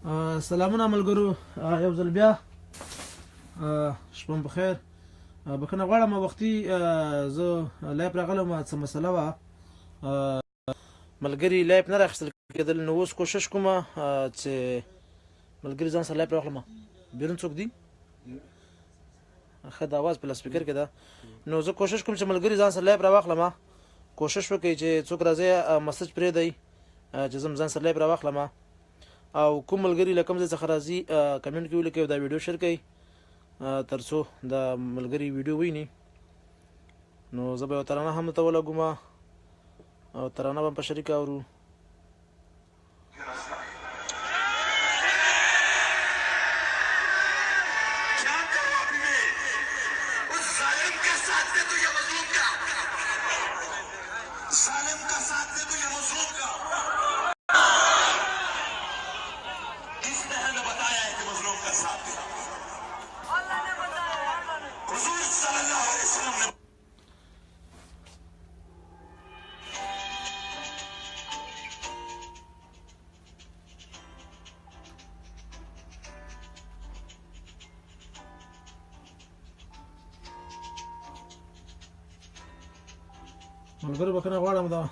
سلامونه ملګرو، یو ځل بیا شپه مو بخیر. بخښنه غواړم وختي زه لایف راغلم، څه مسله وه ملګري لایف نه راخیستل کېدل، نو اوس کوشش کوم چې ملګري ځان سره لایف راوخلم. بیرون څوک دي؟ ښه د اواز په لاسپیکر کې ده. نو زه کوشش کوم چې ملګري ځان سره لایف راواخلم. کوشش وکړئ چې څوک راځي مسج پرېږدئ چې زه ځان سره لایف راواخلم، او کوم ملګري له کوم ځای څخه راځي کمنټ کې ولیکئ او دا ویډیو شیر کړئ تر څو د ملګري ویډیو ویني. نو زه به یو ترانه هم ته ولګوم او ترانه به په شریکه اورو. ملګرو بخښنه غواړم، دا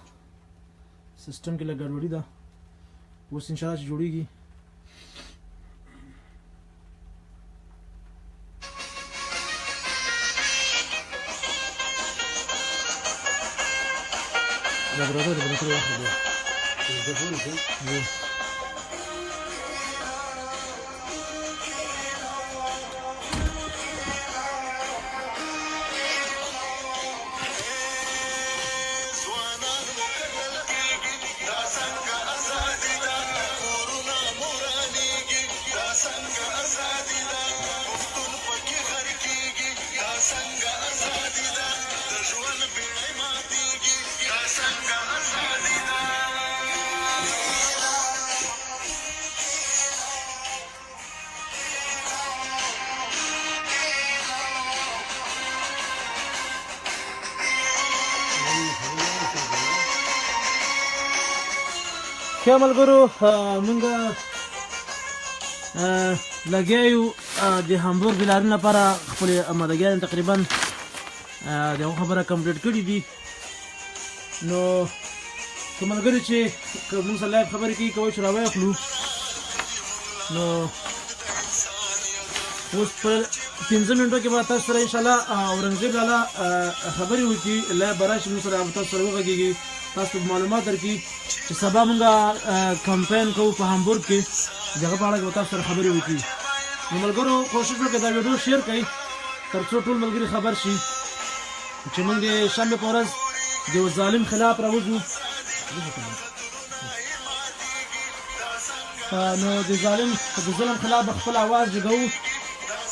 سیسټم کې لږ ګډوډي ده، اوس انشاءالله چې جوړیږي. دا برادر د بلکې واخلې دی ښه ملګرو، موږ لګیا یو د هامبورګ د لارې لپاره خپلې امادګیان تقریبا د هغو خبره کمپلیټ کړي دي. نو که ملګري چې که موږ سره لایف خبرې کوي کوئ چې راویاخلو، نو اوس په 15 منټو کې به تاسو سره انشاءالله اورنګزیب لالا خبرې وکړي، لایف به راشي موږ سره تاسو سره وغږېږي، تاسو ته معلومات درکړي چې سبا موږ کمپین کوو په هامبورګ کې، د هغه په اړه به تاسو سره خبرې وکړي. نو ملګرو کوشش وکړئ دا ویډیو شیر کړئ تر څو ټول ملګري خبر شي چې موږ د شنبې په ورځ د یو ظالم خلاف راوځو. نو د ظلم خلاف به خپل اواز جګوو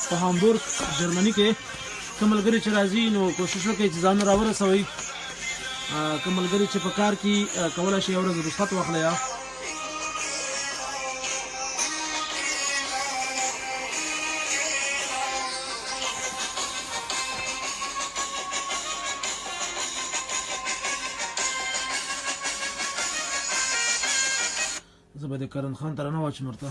په هامبورګ جرمني کې. که ملګري چې راځي نو کوشش وکړئ چې ځان راورسوئ. که ملګري چې په کار کې کولی شي یو ورځ رخصت واخلئ. زه به د کرن خان ترانه واچم ورته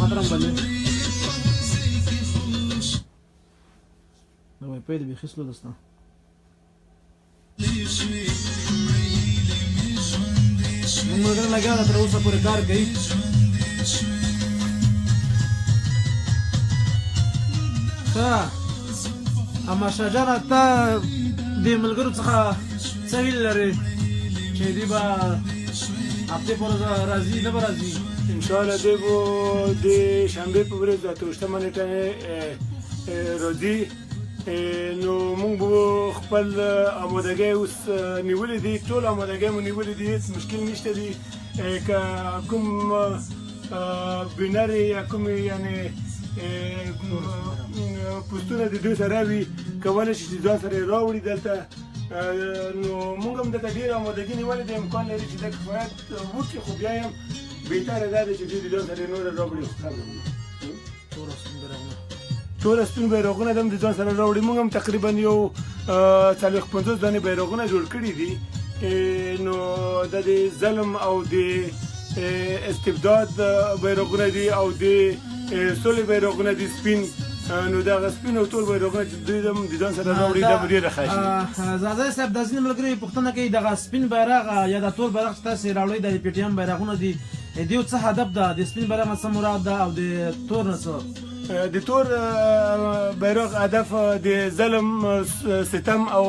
مطرم بله دا وای پیدا بیخی سلو دستا مگر لگا دا تر اوسه پورې کار کوي. اما شاه جانه ته د ملګرو څخه څه هیله لرې چې دوی به هفتې په ورځ راځي نه به راځي؟ انشاءالله دوی به د شنبې په ورځ د 28 نیټه راځي. نو موږ به خپل آمادګۍ اوس نیولې دي، ټول آمادګۍ مو نیولې دي، هېڅ مشکل نشته دي. که کوم بینر یا کوم یعنې پوسټونه د دوی سره وي کولی شي چې ځان سره یې راوړي دلته. نو موږ هم دلته ډېره آمادګي نیولې ده، امکان لري چې دا کفایت وکړي، خو بیا هم بهتره دا دی چې دوی د ځان سره یې نوره راوړي. ټول سپین بیرغونه د ځان سره راوړي. موږ هم تقریبا یو 40-50 دانې بیرغونه جوړ کړي دي. نو د ظلم او د استبداد بیرغونه دي او د سولې بیرغونه دي سپین. نو دا سپین او ټول بیرغونه چې دوی د ځان سره راوړي دا به ډېره ښه شي. زاده صاحب د ځینې ملګري پوښتنه کوي دغه سپین بیرغ یا د تور بیرغ چې تاسې راوړئ د پی ټي ایم بیرغونه دي د یو څه هدف ده؟ د سپین بیرغ نه څه مراد ده او د تور نه څه؟ د تور بیرغ هدف د ظلم ستم او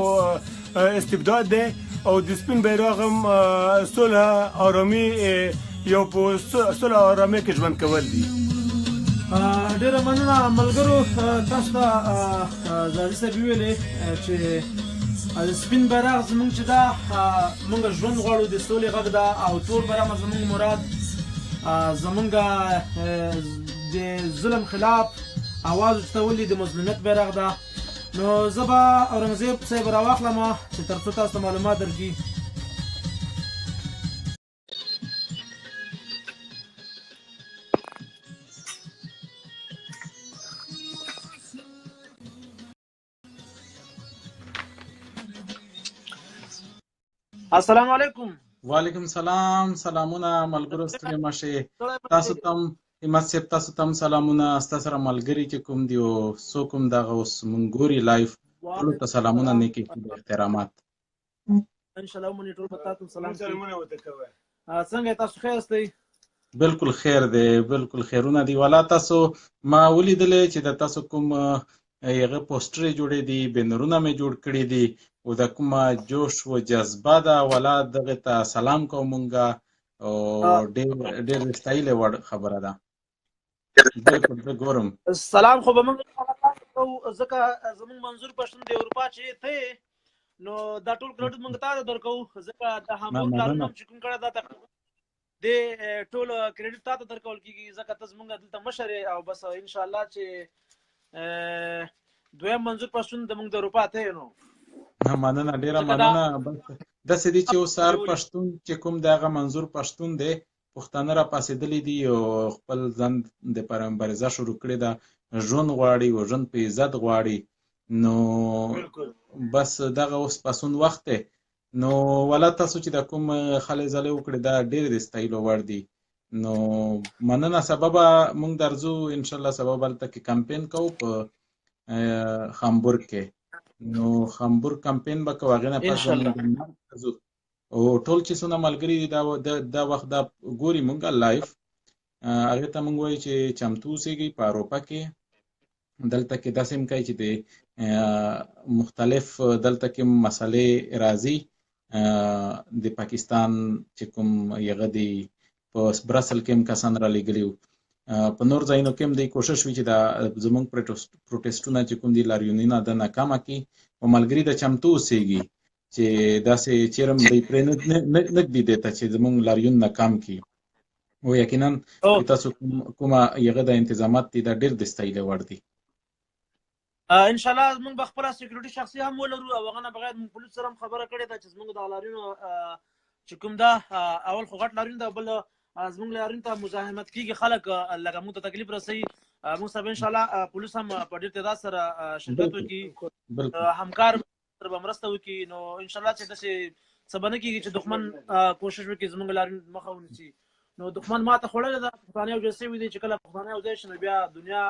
استبداد دی او د سپین بیرغ هم صلح آرامي یو په صلح آرامي کې ژوند کول دي. ډېره مننه ملګرو. تاسو ته زاهدي صاحب ویلې چې د سپین بیرغ زموږ چې ده موږ ژوند غواړو د سولې غږ ده او تور بیرغ زموږ مراد زموږ د ظلم خلاف اواز اوچتول د مظلومیت بیرغ ده. نو زه به اورنګزیب صاحب راواخلم چې تر څو تاسو ته معلومات درکړي. السلام علیکم. وعلیکم سلام. سلامونه ملګرو، ستړي مشئ. تاسو ته همت صاحب تاسو ته سلامونه. ستاسو سره ملګري چې کوم دی او څوک کوم دغه اوس مونږ ګوري لایف ټولو ته سلامونه نیکي احترامات. انشاءالله مونږ ټول به تاسو سلام ورته کوو. څنګه تاسو ښه یاستئ؟ بالکل خیر دی، بالکل خیرونه دی. والا تاسو ما ولیدلې چې د تاسو کوم هغه پوسټرې جوړې دي، بینرونه مې جوړ کړي دي او د کومه جوش و جذبه ده. والا دغه ته سلام کوم مونږه او ډېر ستایلې وړ خبره ده. بالکل زه ګورم سلام خو به موږ ځکه زموږ منظور پښتون د اروپا چې ته نو دا ټول کریډټ موږ ته درکوو ځکه د هامبورګ کارونه چې کوم کړی دا د ټول کریډټ تا ته درکول کېږي ځکه ته زموږ دلته مشر یې او بس انشاءالله چې دویم منظور پښتون د موږ د اروپا ته یې نو مننه، ډېره مننه. بس داسې دي چې اوس هر پښتون چې کوم د هغه منظور پښتون دی پښتانه را پاسېدلي دي او خپل ځان دپاره مبارزه شروع کړې ده، ژوند غواړي او ژوند په عزت غواړي. نو بس دغه اوس پسون وخت دی. نو والا تاسو چې د کوم خلې ځلې وکړې دا ډېر د ستایلو وړ دي. نو مننه. سبا موږ درځو انشاءالله، سبا هلته کې کمپین کوو په هامبورګ کې. نو هامبورګ کمپین به کوو، هغې نه پس به ځو او ټول چې څونه ملګري دي دا وخت دا ګوري مونږ لایف، هغې ته مونږ وایو چې چمتو اوسېږئ په اروپا کې. دلته کې داسې هم کوي چې د مختلف دلته کې مسلې راځي. د پاکستان چې کوم هغه دی په برسل کې هم کسان را لېږلي وو، په نور ځایونو کې هم دی کوشش وي چې دا زموږ پروټېسټونه چې کوم دي لاریونونه د ناکامه کړي او ملګري د چمتو اوسېږي چې داسې چیرې هم دی پرې نه ږدي دی ته چې زموږ لاریون ناکام کړي. او یقینا چې تاسو کومه هغه د انتظامات دي دا ډېر د ستایلې وړ دي. انشاءالله موږ به خپله سیکورټي شخصي هم ولرو او هغه نه بغیر موږ پولیس سره هم خبره کړې ده چې زموږ د لاریونو چې کوم ده اول خو غټ لاریون ده، بل زموږ لاریون ته مزاحمت کېږي خلک لکه موږ ته تکلیف رسوي. موږ سبا انشاءالله پولیس هم په ډېر تعداد سره شرکت وکړي، همکار به مرسته وکړي. نو انشاءالله چې داسې څه به نه کېږي چې دښمن کوشش وکړي زموږ لاریون مخه ونیسي. نو دښمن ماته خوړلې ده، پښتانه یو ځای شوي دي چې کله پښتانه یو ځای شي نو بیا دنیا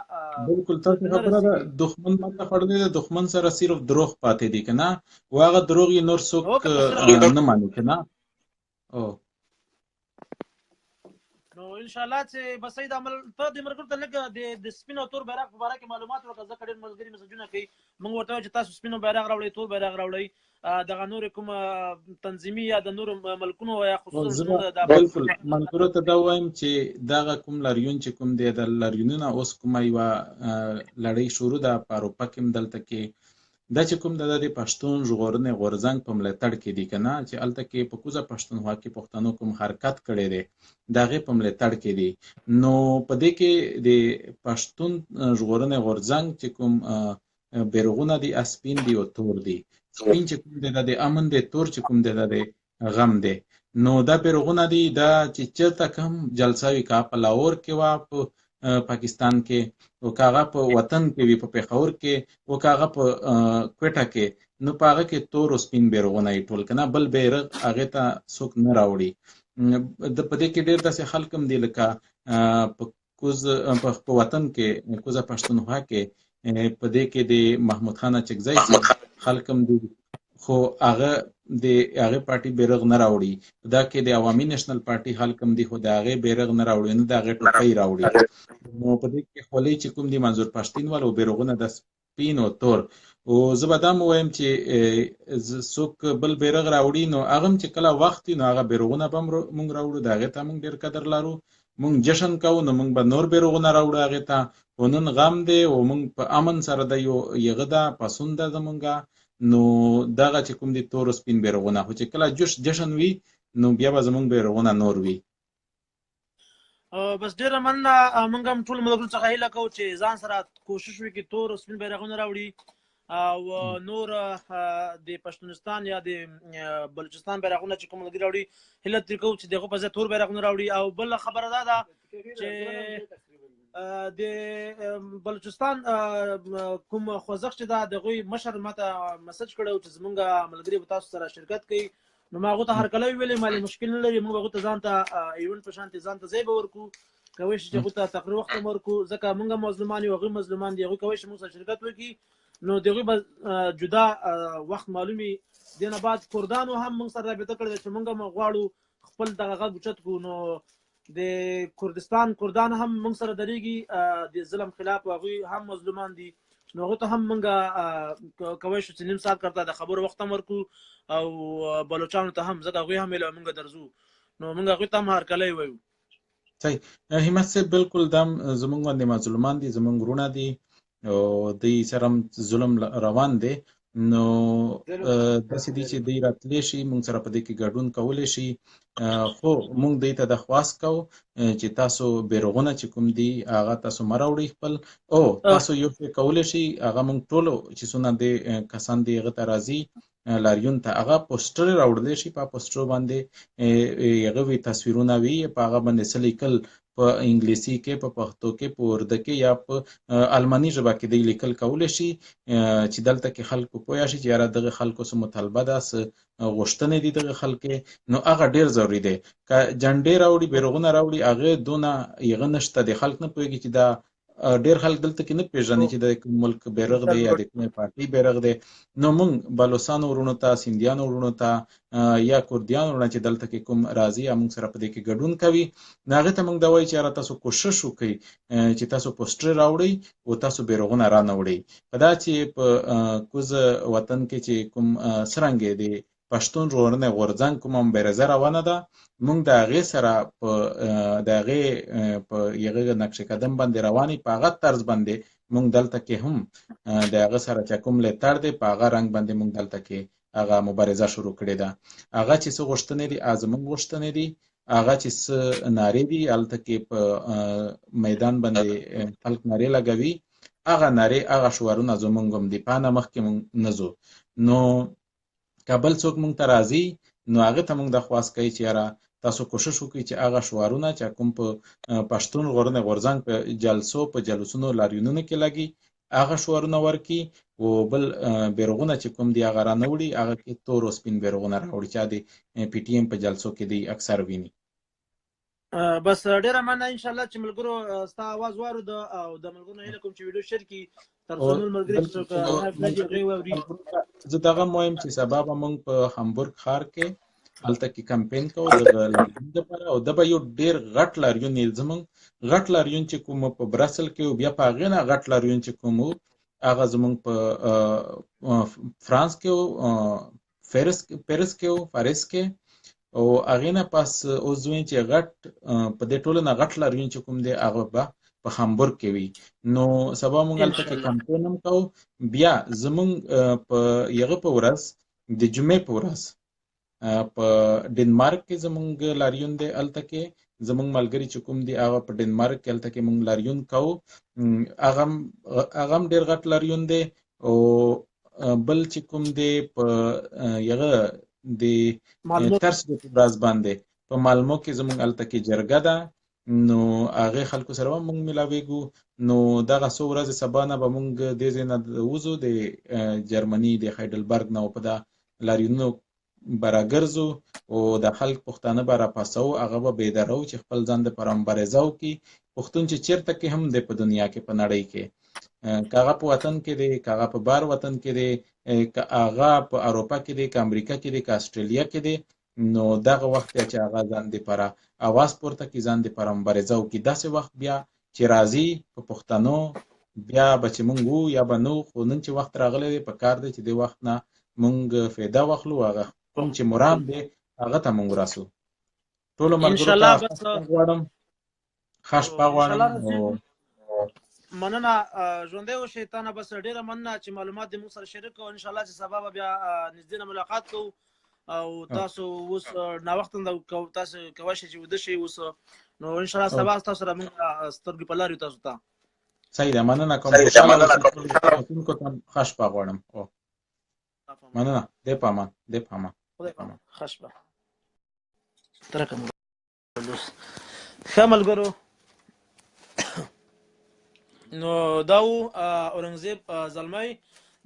بالکل تاسو خبره ده. دښمن ماته خوړلې ده، دښمن سره صرف دروغ پاتې دي که نه، او هغه دروغ یې نور څوک نه ماني که نه. نو انشاءالله چې بس د عمل ته د ملګرو ته لږ د سپین او تور بیرغ په باره کې معلومات ورکړه ځکه ډېر ملګري مسجونه کوي. موږ ورته وایو چې تاسو سپین بیرغ راوړئ، تور بیرغ راوړئ، دغه نورې کوم تنظیمي یا د نورو ملکونو یا خصوصا بالکل ملګرو ته دا وایم چې دغه کوم لاریون چې کوم دی د لاریونونه اوس کومه یوه لړۍ شروع ده په اروپا کې هم دلته کې دا چې کوم د پښتون ژغورنې غورځنګ په ملاتړ کې دي که نه، چې هلته کې په کوزه پښتونخوا کې پښتنو کوم حرکت کړی دی د هغې په ملاتړ کې دي. نو په دې کې د پښتون ژغورنې غورځنګ چې کوم بیرغونه دي سپین دي او تور دي. سپین چې کوم دی دا د امن دی، تور چې کوم دی دا د غم دی. نو دا بیرغونه دي دا چې چېرته کوم جلسه وي که په لاهور کې وه، په پاکستان کې او کاغه په وطن کې وي په پېښور کې او کاغه په کوټه کې نو په هغه کې تور او سپین بیرغونه یې ټول کنه بل بیرغ هغه ته څوک نه راوړي د په دې کې ډېر داسې خلک هم دي لکه په وطن کې کوزه پښتونخوا کې په دې کې د محمود خان اچکزی خلک هم دي خو هغه د هغه پارټي بیرغ نه راوړي دا کې د عوامي نېشنل پارټي خلک هم دي خو د هغه بیرغ نه راوړي نه د هغه ټوپۍ راوړي نو په دې کې خولۍ چې کوم دي منظور پښتین والو بیرغونه د سپین او تور او زه به دا وایم چې څوک بل بیرغ راوړي نو هغه چې کله وخت نو هغه بیرغونه به مونږ راوړو د هغې ته مونږ ډېر قدر لرو مونږ جشن کوو نو مونږ به نور بیرغونه راوړو هغې ته خو نن غم دی او مونږ په امن سره د یو یغه ده پسون ده زمونږه نو دغه چې کوم دي تور سپین بیرغونه خو چې کله جشن وي نو بیا به زمونږ بیرغونه نور وي بس ډیره مننه موږ هم ټول ملګرو څخه هیله کوو چې ځان سره کوشش وکړي تور سپین بیرغونه راوړي او نور د پښتونستان یا د بلوچستان بیرغونه چې کوم ملګري راوړي هیله ترې کوو چې دغه په ځای تور بیرغونه راوړي او بل خبره دا ده چې د بلوچستان کوم خوځښت چې دا دغه مشر ماته مسج کړو چې زمونږ ملګري به تاسو سره شرکت کوي نو ما هغه ته هرکلی ویلې مالي مشکل نه لري موږ هغه ته ځان ته ایونت په شانتي ځان ته ځای به ورکو کوي چې هغه ته تقریر وخت ورکو ځکه موږ مظلومان یو هغه مظلومان دي هغه کوي چې موږ سره شرکت وکړي نو دغه جدا وخت معلومي دینه بعد کردانو هم موږ سره رابطه کړې چې موږ غواړو خپل دغه غږ اوچت کو نو د کردان هم موږ سره درېږي د ظلم خلاف هغوی هم مظلومان دي نو هغه ته هم موږ کوی شو چې نیم ساعت کرته د خبرو وخت هم ورکو او بلوچانو ته هم ځکه هغوی هم ایله موږ درځو نو موږ هغوی ته هم هرکلی وایو صحیح همت صاحب بالکل دا زموږ باندې مظلومان دي زموږ وروڼه دي او دوی سره هم ظلم روان دی نو داسې دي چې دوی راتلی شي موږ سره په دې کې ګډون کولی شي خو موږ دوی ته د خواست کوو چې تاسو بیرغونه چې کوم دي هغه تاسو مه راوړئ خپل او تاسو یو څه کولی شي هغه موږ ټولو چې څونه د کسان دي هغه ته راځي لاریون ته هغه پوسټر راوړلی شي په پوسټر باندې هغه وي تصویرونه وي په هغه باندې څه لیکل په انګلیسي کې په پښتو کې په اردو کې یا په الماني ژبه کې دی لیکل کولی شي چې دلته کې خلکو پوه شي چې یاره دغه خلکو څه مطالبه ده څه غوښتنې دي دغه خلکې نو هغه ډېر ضروري دی که جنډې راوړي بیرغونه راوړي هغه دونه هغه نشته دی خلک نه پوهېږي چې دا ډېر خلک دلته کې نه پېژني چې د کوم ملک بیرغ دی یا د کومې پارټۍ بیرغ دی نو موږ بلوڅانو وروڼو ته سیندیانو وروڼو ته یا کردیانو وروڼه چې دلته کې کوم راځي یا موږ سره په دې کې ګډون کوي نو هغې ته موږ دا وایو چې یاره تاسو کوشش وکړئ چې تاسو پوسټر راوړئ او تاسو بیرغونه رانه وړئ په دا چې په کوزه وطن کې چې کوم څرنګه دی پښتون ژغورنې غورځنګ کومه مبارزه روانه ده موږ د هغې سره د هغې په یغه نقش قدم باندې روانې په هغه طرز باندې موږ دلته کې هم د هغه سره چې کوم لیتر دی په هغه رنګ باندې موږ دلته کې هغه مبارزه شروع کړې ده هغه چې څه غوښتنې دي زموږ غوښتنې دي هغه چې څه نارې دي هلته کې په میدان باندې خلک نارې لګوي هغه نارې هغه شعارونه زموږ هم دي په نه مخکې موږ نه ځو نو که بل څوک موږ ته راځي نو هغې ته موږ د خواست کوي چې یاره تاسو کوشش وکړئ چې هغه شعارونه چې کوم په پښتون ژغورنې غورځنګ په جلسو په جلوسونو لاریونونو کې لګي هغه شعارونه ورکړي او بل بیرغونه چې کوم دي هغه رانه وړي هغه کې تور او سپین بیرغونه راوړي چې د پی ټي ایم په جلسو کې دی اکثر ویني بس ډیره مننه ان شاء الله چې ملګرو ستا आवाज وارو او د ملګرو هیله کوم چې ویډیو شیر کی تر څو ملګري زه دغه مهم چې سبب موږ په هامبورګ ښار کې هلته کې کمپین کوو د لاریون لپاره او دا به یو ډېر غټ لاریون یې زموږ غټ لاریون چې کوم په برسل کې او بیا په هغې نه غټ لاریون چې کوم هغه زموږ په فرانس کې پیرس کې فارس کې او هغې نه پس اوس وایي چې غټ په دې ټولو نه غټ لاریون چې کوم دی هغه به په هامبورګ کې وي نو سبا موږ هلته کې کمپین هم کوو بیا زموږ په هغه په ورځ د جمعې په ورځ په ډنمارک کې زموږ لاریون دی هلته کې زموږ ملګري چې کوم دي هغه په ډنمارک کې هلته کې موږ لاریون کوو هغه هم ډېر غټ لاریون دی او بل چې کوم دی په هغه د ترس د ورځ باندې په مالمو کې زموږ هلته کې جرګه ده نو هغې خلکو سره به موږ ملاویږو نو دغه څو ورځې سبا نه به موږ دې ځای نه وځو د جرمني د هایډلبرګ نه په دا لاریونونو به راګرځو او د خلک پښتانه به راپاڅو هغه به بیداره وو چې خپل ځان دپاره مبارزه وکړي پښتون چې چېرته کې هم دی په دنیا کې په نړۍ کې که هغه په وطن کې دی که هغه په بار وطن کې دی که هغه په اروپا کې دی که امریکا کې دی که استرالیا کې دی نو دغه وخت دی چې هغه ځان دپاره اواز پورته کړي ځان دپاره مبارزه وکړي داسې وخت بیا چې راځي په پښتنو بیا به چې موږ وو یا به نو خو نن چې وخت راغلی دی په کار دی چې دې وخت نه موږ فایده واخلو هغه کوم چې مرام دی هغه ته موږ ورسو ټولو ملګرو ته ښه شپه غواړم ښه شپه غواړم مننه ژوندی اوسئ تا نه بس ډېره مننه چې معلومات دې موږ سره شریک کړو انشاءالله چې سبا به بیا نږدې نه ملاقات کوو او تاسو اوس ناوخته تاسو کولی شئ چې ویده شئ اوس نو انشاءالله سبا تاسو سره موږ سترګې په لار یو تاسو ته صحیح ده مننه کوم خوشحاله ته ښه شپه غواړم مننه دې په امان دې په امان خدای په امان ښه شپه ترکه ښه ملګرو نو دا و اورنګزیب زلمی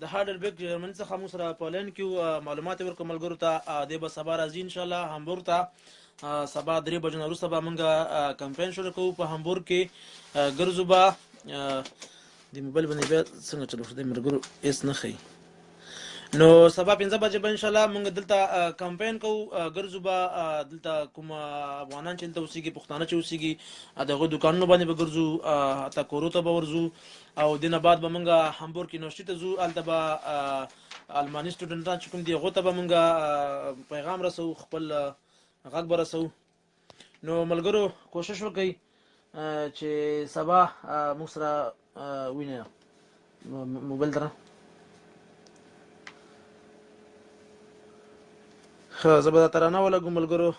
د هایډلبرګ جرمني څخه موږ سره په لین کې معلومات یې ورکړو ملګرو ته دی به سبا راځي انشاءالله هامبورګ ته سبا 3 بجو نه وروسته به موږ کمپین شروع کوو په هامبورګ کې ګرځو به د موبایل باندې بیا څنګه چلو شو د ملګرو هېڅ نه ښیي نو سبا 5 بجې به انشاءالله موږ دلته کمپین کوو ګرځو به دلته کوم افغانان چې دلته اوسېږي پښتانه چې اوسېږي د هغوی دوکانونو باندې به ګرځو حتی کورو ته به ورځو او دې نه بعد به موږ هامبورګ یونیورسټي ته ځو هلته به الماني سټوډنټان چې کوم دي هغو ته به موږ پیغام رسوو خپل غږ به رسوو نو ملګرو کوشش وکئ چې سبا موږ سره وینئ موبایل ته ښه زه به دا ترانه ولګوم ملګرو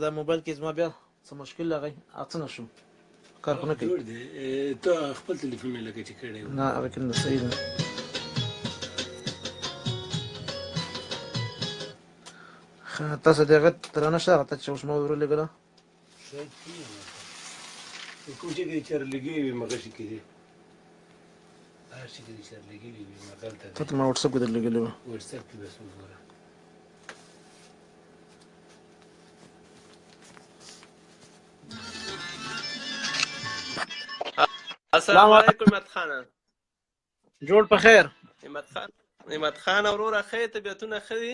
دا موبایل کې زما بیا څه مشکل راغی څنګه شو کار خو نه کوي ته خپل تلیفون نه لګې چې کړی نه لیکن صحیح ده ښه تاسو د هغه ترانه شته هغه ته چې اوس ما ورولېږله کوم چې کې چرلګي وي مغشي کې دي هر شي کې چرلګي وي مغلطه ته ما واتساپ کې درلېږلې وه واتساپ کې بس وګوره السلام علیکم همت خان جوړ په خیر همت خان وروره ښه طبیعتونه ښه دي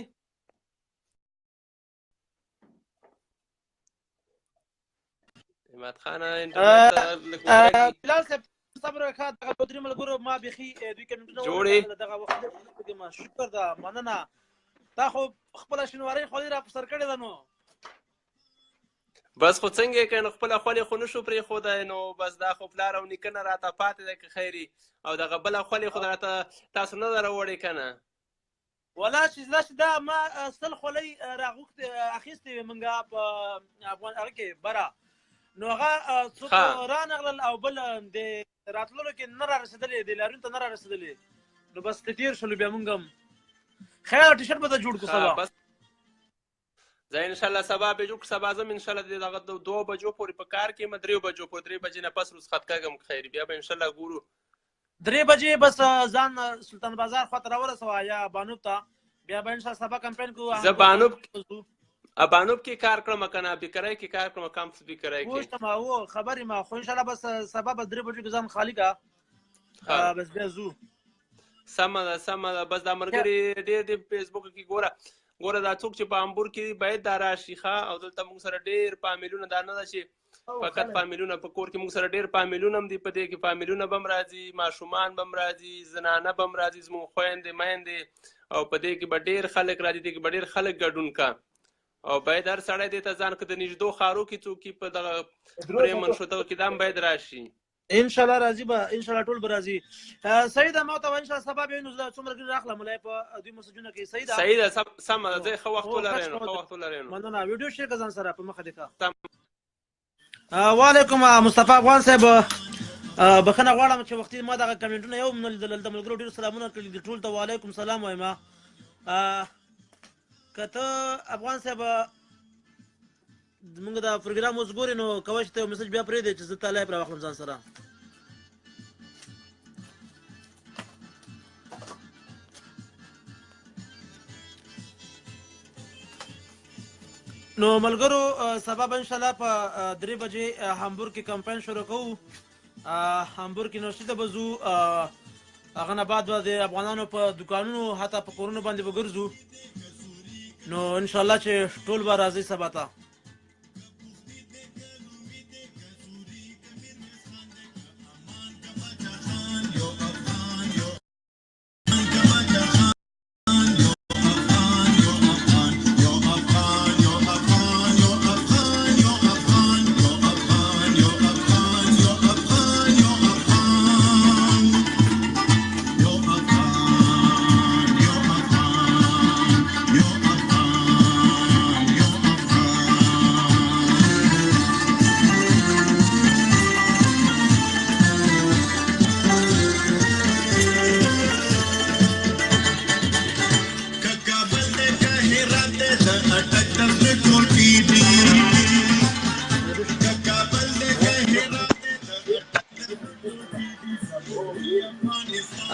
همت خان بلال صاحب صبر وکړه دغه درې ملګرو ما بیخي دوی کمنټونه جوړې دغه وخت شکر ده مننه تا خو خپله شینوارۍ خولۍ را په سر کړې ده نو بس خو څنګه یې کړې نو خپله خولۍ خو نه شو پرېښودی نو بس دا خو پلار او نیکه نه راته پاتې ده که خیري او دغه بله خولۍ خو راته تاسو نه ده راوړې که نه ولا چې دا ما سل خولۍ اخیستې وې موږ په افغان هغه کې بره نو هغه څوک رانغلل او بل د راتللو کې نه را رسېدلې د لاریون ته نه را رسېدلې نو بس تیر شولو بیا موږ هم خیر ټي شرټ به ته جوړ کړو سبا زه انشاءالله سبا به جوړ سبا زم انشاءالله دغه 2 بجو پورې په کار کې م 3 بجو پورې 3 بجې نه پس رخصت کېږم خیر بیا به انشاءالله ګورو 3 بجې بس ځان سلطان بازار خواته راورسوه یا بانوب ته بیا به انشاءالله سبا کمپین کوو زه بانوب کې کار کړم که نه بیکرۍ کې کار کړم کم بیکرۍ کې پوښتم او خبرې ما خو انشاءالله بس سبا به 3 بجو کې ځان خالي کړه بس بیا ځو سمه ده بس دا ملګري ډېر د فیسبوک کې ګوره دا څوک چې په هامبورګ کې باید دا راشي ښه او دلته موږ سره ډېر فامیلونه دا نه ده چې فقط فامیلونه په کور کې موږ سره ډېر فامیلونه هم دي په دې کې فامیلونه به هم راځي ماشومان به هم راځي زنانه به هم راځي زموږ خویندې میندې او په دې کې به ډېر خلک راځي دې کې به ډېر خلک ګډون کا او باید هر سړی دې ته ځان که د نږدو ښارو کې څوک په دغه پرېمن شو دغه کې دا هم باید راشي انشاءالله راځي به انشاءالله ټول به راځي سیده ما ته انشاءالله سبا به نو څومره ګر راخلم ملای په دوی مسجونه کې سیده سمه ده زه ښه وخت ولرم مننه ویډیو شیر کړه ځان سره په مخه دې کا وعلیکم مصطفی افغان صاحب بخښنه غواړم چې وختي ما دغه کمنټونه یو نه لیدل د ملګرو ډېر سلامونه کړي دي ټول ته وعلیکم سلام وایم که ته افغان صاحب موږ دا پروګرام اوس ګورې نو کولی چې ته یو میسج بیا پرېږدې چې زه تا لایف راواخلم ځان سره. نو ملګرو سبا به انشاءالله په 3 بجې هامبورګ کې کمپاین شروع کوو. هامبورګ یونیورسټي ته به ځو. هغه نه بعد به د افغانانو په دوکانونو حتی په کورونو باندې به ګرځو. نو انشاءالله چې ټول به راځئ سبا ته.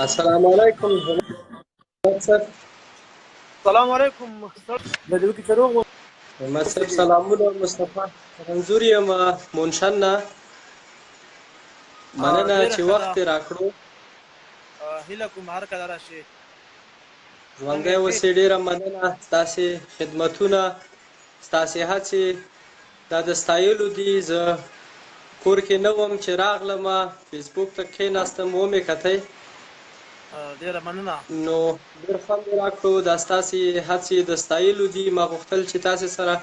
السلام علیکم سر. السلام علیکم. بدو کې چروغ مصرف سلامونه مصطفی منظور یم مونشن نه مننه چې وخت راکړو. هیله کوم هر کله راشي. ژوندی اوسې. ډېره مننه. ستاسې خدمتونه ستاسې هڅې دا د ستایلو دي. زه کور کې نه وم چې راغلم فیسبوک ته کښېناستم ومې کتی ډېره مننه. نو ډېر خوند یې راکړو. دا ستاسې هڅې د ستایلو دي. ما غوښتل چې تاسې سره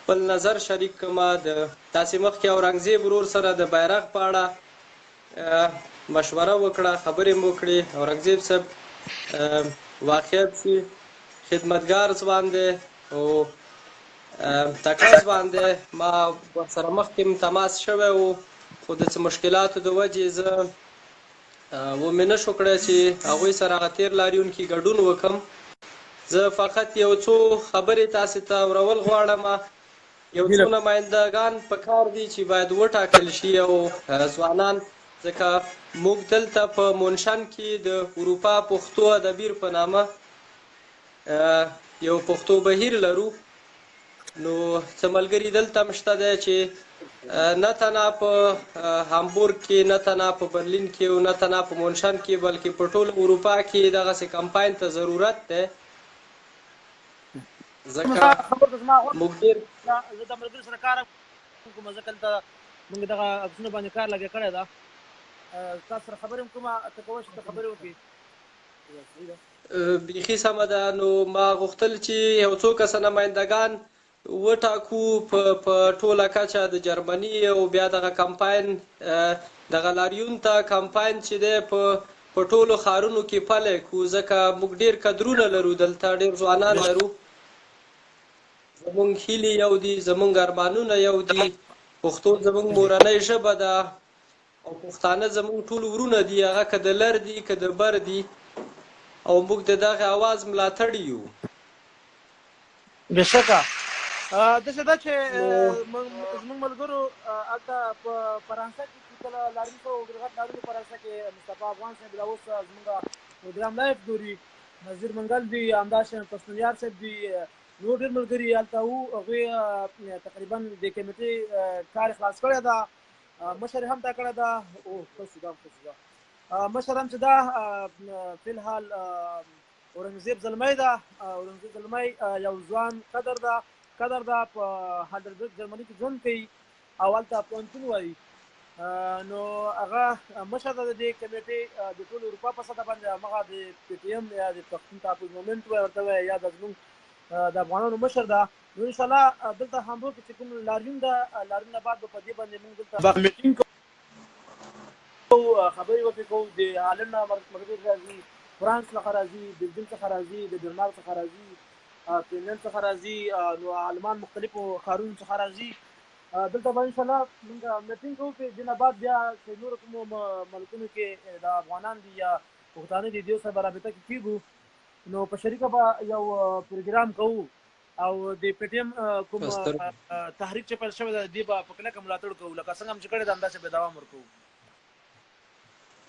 خپل نظر شریک کړم. د تاسې مخکې اورنګزیب ورور سره د بیرغ په اړه مشوره وکړه، خبرې مو وکړې. اورنګزیب صاحب واقعیت چې خدمتګار ځوان دی او تکړه ځوان دی. ما ورسره مخکې تماس شوی و خو د څه مشکلاتو د وجې زه ومې نه شو کړی چې هغوی سره هغه تېر لاریون کې ګډون وکړم. زه فقط یو څو خبرې تاسې ته اورول غواړم. یو څو نمایندګان په کار دي چې باید وټاکل شي او ځوانان، ځکه موږ دلته په مونشن کې د اروپا پښتو ادبیر په نامه یو پښتو بهیر لرو. نو څه ملګري دلته هم شته دی چې نه تنها په هامبورګ کې، نه تنها په برلین کې او نه تنها په مونشن کې بلکې په ټول اروپا کې دغسې کمپاین ته ضرورت دی. ځکه موږ ډېر زه د ملګرو سره کار کوم. ځکه دلته موږ دغه عکسونو باندې کار لګیا کړی ده. تاسو سره خبرې هم کوم. ته کولی شې ته خبرې وکړې. بیخي سمه ده. نو ما غوښتل چې یو څو کسه نمایندګان وټاکو په ټوله کچه د جرمني او بیا دغه کمپاین دغه لاریون ته کمپاین چې دی په ټولو ښارونو کې پلی کړو. ځکه موږ ډېر کدرونه لرو دلته، ډېر ځوانان لرو. زموږ هیلې یو دي، زموږ ارمانونه یو دي. پښتو زموږ مورنۍ ژبه ده او پښتانه زموږ ټول ورونه دي، هغه که د لر دي که د بر دي، او موږ د دغه اواز ملاتړي یو. بېشکه داسې ده چې زموږ ملګرو هلته په فرانسه کې چې کله لاریون کوو، ډېر غټ لاریون فرانسه کې مصطفی افغان صاحب لا اوس زموږ پروګرام لایف ګوري. نظیر منګل دی، همداشان پښتونیار صاحب دی، نور ډېر ملګري هلته وو. هغوی تقریبا د کمیټې کار خلاص کړی ده. مشر هم تا کړی ده. مشر هم چې ده فی الحال اورنګزیب زلمی ده. اورنګزیب زلمی یو ځوان قدر ده په هایدلبرګ جرمني کې ژوند کوي او هلته پوهنتون وایي. نو هغه مشر ده د دې کمیټې د ټول اروپا په سطحه باندې. همغه د پی ټي ایم یا د پښتون تحفظ مومنټ ورته وایي یا د زموږ د افغانانو مشر ده. نو انشاءالله دلته هامبورګ کې چې کوم لاریون ده، لاریون نه بعد به په دې باندې موږ دلته میټینګ کوو، خبرې ورته کوو. د هالنډ نه ملګري راځي، فرانس څخه راځي، بلجیم څخه راځي، د ډنمارک څخه راځي، فنلنډ څخه راځي، نو عالمان مختلفو ښارونو څخه راځي. دلته به انشاءالله موږ میټینګ کوو چې دې نه بعد بیا چې نورو کومو ملکونو کې د افغانان دي یا پښتانه دي، دې سره به رابطه کې کېږو. نو په شریکه به یو پروګرام کوو. او د پی ټی ایم کوم تحریک چې پیل شوی دی به په کلکه ملاتړ کوو لکه څنګه چې کړی دا همداسې به دوام ورکوو.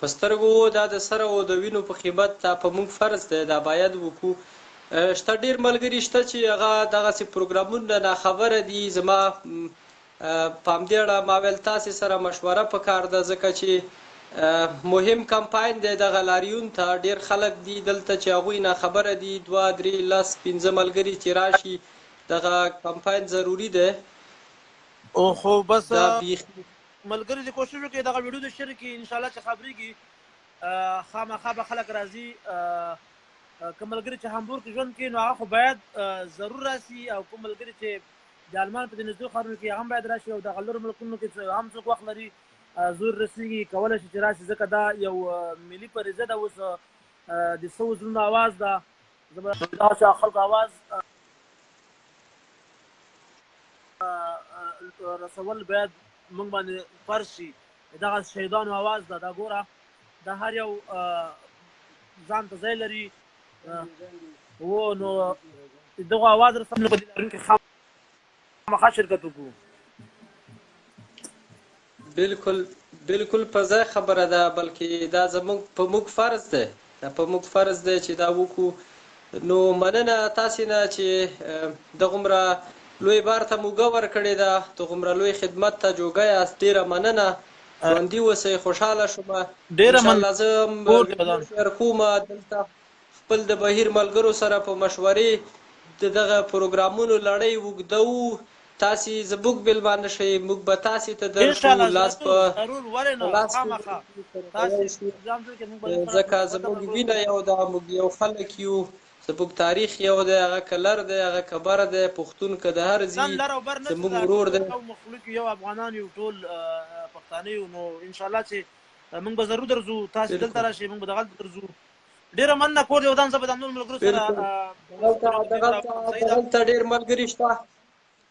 په سترګو دا د سره او د وینو په خدمت دا په موږ فرض دی دا باید وکړو. شته ډېر ملګري شته چې هغه دغسې پروګرامونه ناخبره دي. زما په همدې اړه ما ویل تاسې سره مشوره پکار ده ځکه چې مهم کمپاین دی دغه لاریون ته ډېر خلک دي دلته چې هغوی ناخبره دي 2 3 10 15 ملګري چې راشي دغه کمپاین ضروري دی. او خو بس دا بیخي ملګري د کوشش وکړي دغه ویډیو د شیر کړي انشاءالله چې خبرېږي خامخا به خلک راځي. که ملګري چې هامبورګ کې ژوند کوي نو هغه خو باید ضرور راسي او کوم ملګري چې د المان په دې نږدې ښارونو کې هم باید راشي او دغه لرو ملکونو کې هم څوک وخت لري زور رسېږي کولی شي چې راشي ځکه دا یو ملي فریضه ده. اوس د سوو زړونو اواز ده زه به دغسې خلکو اواز رسول باید موږ باندې فرض شي. دغه شهیدانو اواز ده دا ګوره دا هر یو ځان ته ځای لري نو دغه اواز رسول په دې لاریون کې خامخا شرکت وکړو. بالکل په ځای خبره ده بلکې دا زموږ په موږ فرض دی چې دا وکړو. نو مننه تاسې نه چې دغومره لوی بار ته موږه ورکړې ده دغومره لوی خدمت ته جوګه یاست. ډېره مننه ژوندي اوسئ خوشحاله شومه. انشاءالله زه شیر کومه دلته خپل د بهیر ملګرو سره په مشورې د دغه پروګرامونو لړۍ اوږدوو. تاسې زموږ میلمانه شئ موږ به تاسې ته درشو لاس په ځکه زموږ وینه یو ده موږ یو خلک یو زموږ تاریخ یو دی هغه کلر دی هغه کبر دی پښتون که د هر ځي زموږ ورور دی مخلوق یو افغانان یو ټول پښتانه یو. نو انشاءالله چې موږ به ضرور درځو تاسې دلته راشئ موږ به دغلته درځو. ډېره مننه کور د ودان زه به د همدغو ملګرو سره دغلته ډېر ملګري شته